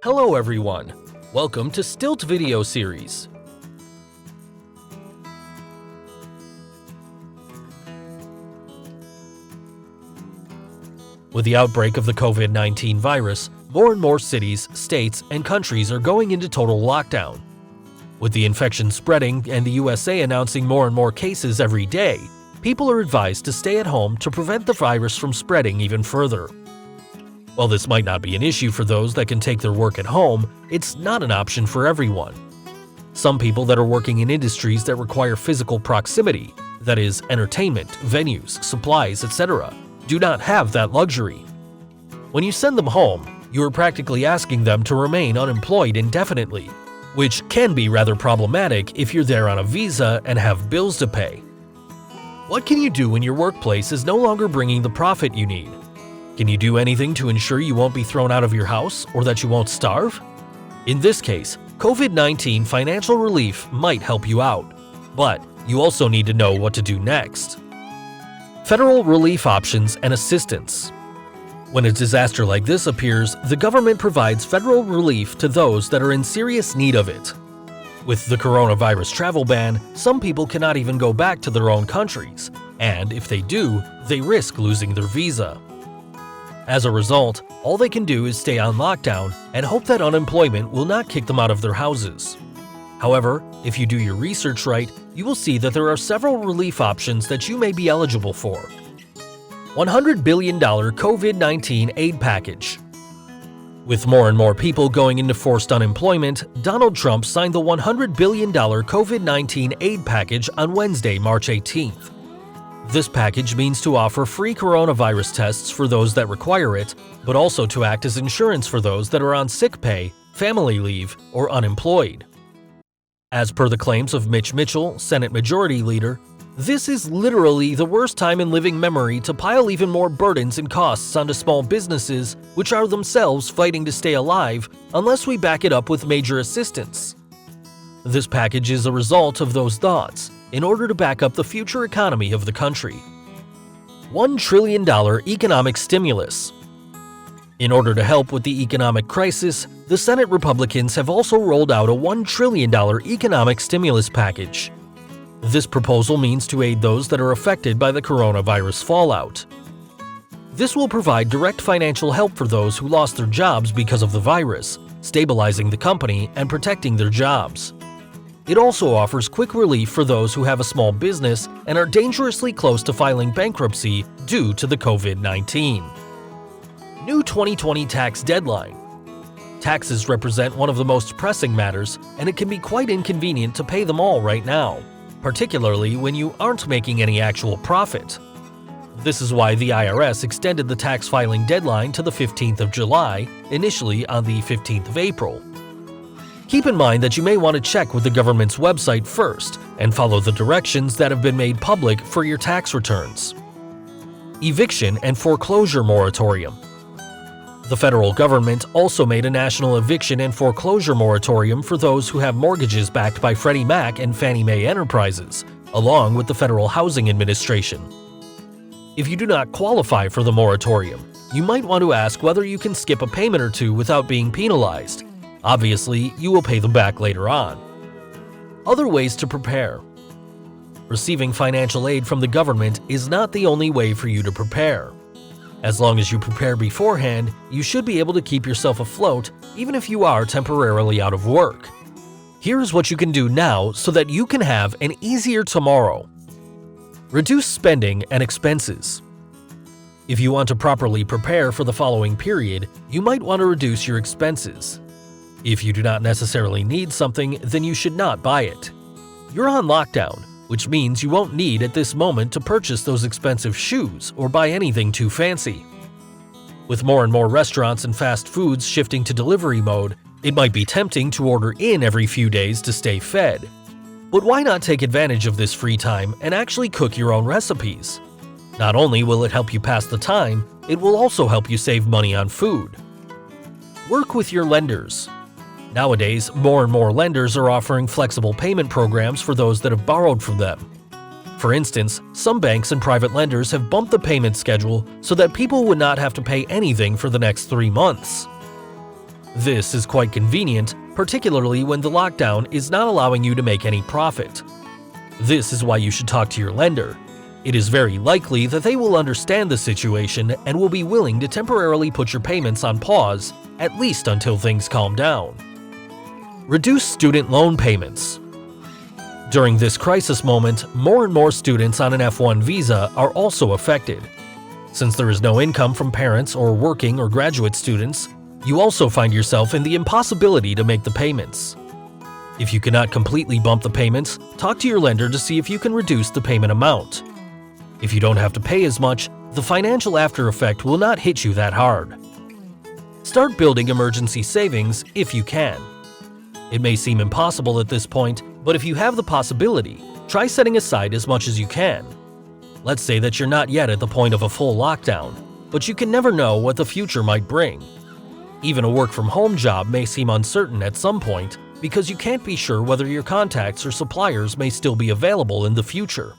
Hello everyone, welcome to Stilt video series. With the outbreak of the COVID-19 virus, more and more cities, states, and countries are going into total lockdown. With the infection spreading and the USA announcing more and more cases every day, people are advised to stay at home to prevent the virus from spreading even further. While this might not be an issue for those that can take their work at home, it's not an option for everyone. Some people that are working in industries that require physical proximity, that is, entertainment, venues, supplies, etc., do not have that luxury. When you send them home, you are practically asking them to remain unemployed indefinitely, which can be rather problematic if you're there on a visa and have bills to pay. What can you do when your workplace is no longer bringing the profit you need? Can you do anything to ensure you won't be thrown out of your house or that you won't starve? In this case, COVID-19 financial relief might help you out, but you also need to know what to do next. Federal relief options and assistance. When a disaster like this appears, the government provides federal relief to those that are in serious need of it. With the coronavirus travel ban, some people cannot even go back to their own countries, and if they do, they risk losing their visa. As a result, all they can do is stay on lockdown and hope that unemployment will not kick them out of their houses. However, if you do your research right, you will see that there are several relief options that you may be eligible for. $100 billion COVID-19 aid package. With more and more people going into forced unemployment, Donald Trump signed the $100 billion COVID-19 aid package on Wednesday, March 18th. This package means to offer free coronavirus tests for those that require it, but also to act as insurance for those that are on sick pay, family leave, or unemployed. As per the claims of Mitch Mitchell, Senate Majority Leader, this is literally the worst time in living memory to pile even more burdens and costs onto small businesses, which are themselves fighting to stay alive, unless we back it up with major assistance. This package is a result of those thoughts, in order to back up the future economy of the country. $1 trillion economic stimulus. In order to help with the economic crisis, the Senate Republicans have also rolled out a $1 trillion economic stimulus package. This proposal means to aid those that are affected by the coronavirus fallout. This will provide direct financial help for those who lost their jobs because of the virus, stabilizing the company and protecting their jobs. It also offers quick relief for those who have a small business and are dangerously close to filing bankruptcy due to the COVID-19. New 2020 tax deadline. Taxes represent one of the most pressing matters, and it can be quite inconvenient to pay them all right now, particularly when you aren't making any actual profit. This is why the IRS extended the tax filing deadline to the 15th of July, initially on the 15th of April. Keep in mind that you may want to check with the government's website first and follow the directions that have been made public for your tax returns. Eviction and foreclosure moratorium. The federal government also made a national eviction and foreclosure moratorium for those who have mortgages backed by Freddie Mac and Fannie Mae Enterprises, along with the Federal Housing Administration. If you do not qualify for the moratorium, you might want to ask whether you can skip a payment or two without being penalized. Obviously, you will pay them back later on. Other ways to prepare. Receiving financial aid from the government is not the only way for you to prepare. As long as you prepare beforehand, you should be able to keep yourself afloat even if you are temporarily out of work. Here's what you can do now so that you can have an easier tomorrow. Reduce spending and expenses. If you want to properly prepare for the following period, you might want to reduce your expenses. If you do not necessarily need something, then you should not buy it. You're on lockdown, which means you won't need at this moment to purchase those expensive shoes or buy anything too fancy. With more and more restaurants and fast foods shifting to delivery mode, it might be tempting to order in every few days to stay fed. But why not take advantage of this free time and actually cook your own recipes? Not only will it help you pass the time, it will also help you save money on food. Work with your lenders. Nowadays, more and more lenders are offering flexible payment programs for those that have borrowed from them. For instance, some banks and private lenders have bumped the payment schedule so that people would not have to pay anything for the next 3 months. This is quite convenient, particularly when the lockdown is not allowing you to make any profit. This is why you should talk to your lender. It is very likely that they will understand the situation and will be willing to temporarily put your payments on pause, at least until things calm down. Reduce student loan payments. During this crisis moment, more and more students on an F1 visa are also affected. Since there is no income from parents or working or graduate students, you also find yourself in the impossibility to make the payments. If you cannot completely bump the payments, talk to your lender to see if you can reduce the payment amount. If you don't have to pay as much, the financial after effect will not hit you that hard. Start building emergency savings if you can. It may seem impossible at this point, but if you have the possibility, try setting aside as much as you can. Let's say that you're not yet at the point of a full lockdown, but you can never know what the future might bring. Even a work-from-home job may seem uncertain at some point because you can't be sure whether your contacts or suppliers may still be available in the future.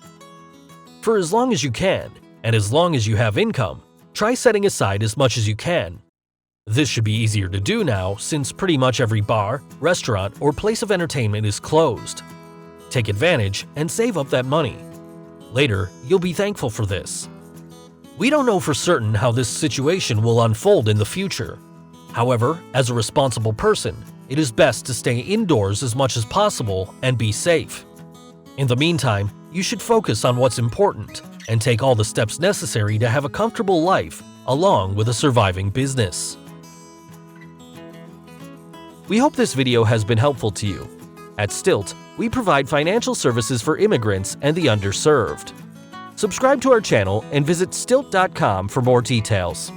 For as long as you can, and as long as you have income, try setting aside as much as you can. This should be easier to do now since pretty much every bar, restaurant, or place of entertainment is closed. Take advantage and save up that money. Later, you'll be thankful for this. We don't know for certain how this situation will unfold in the future. However, as a responsible person, it is best to stay indoors as much as possible and be safe. In the meantime, you should focus on what's important and take all the steps necessary to have a comfortable life along with a surviving business. We hope this video has been helpful to you. At Stilt, we provide financial services for immigrants and the underserved. Subscribe to our channel and visit stilt.com for more details.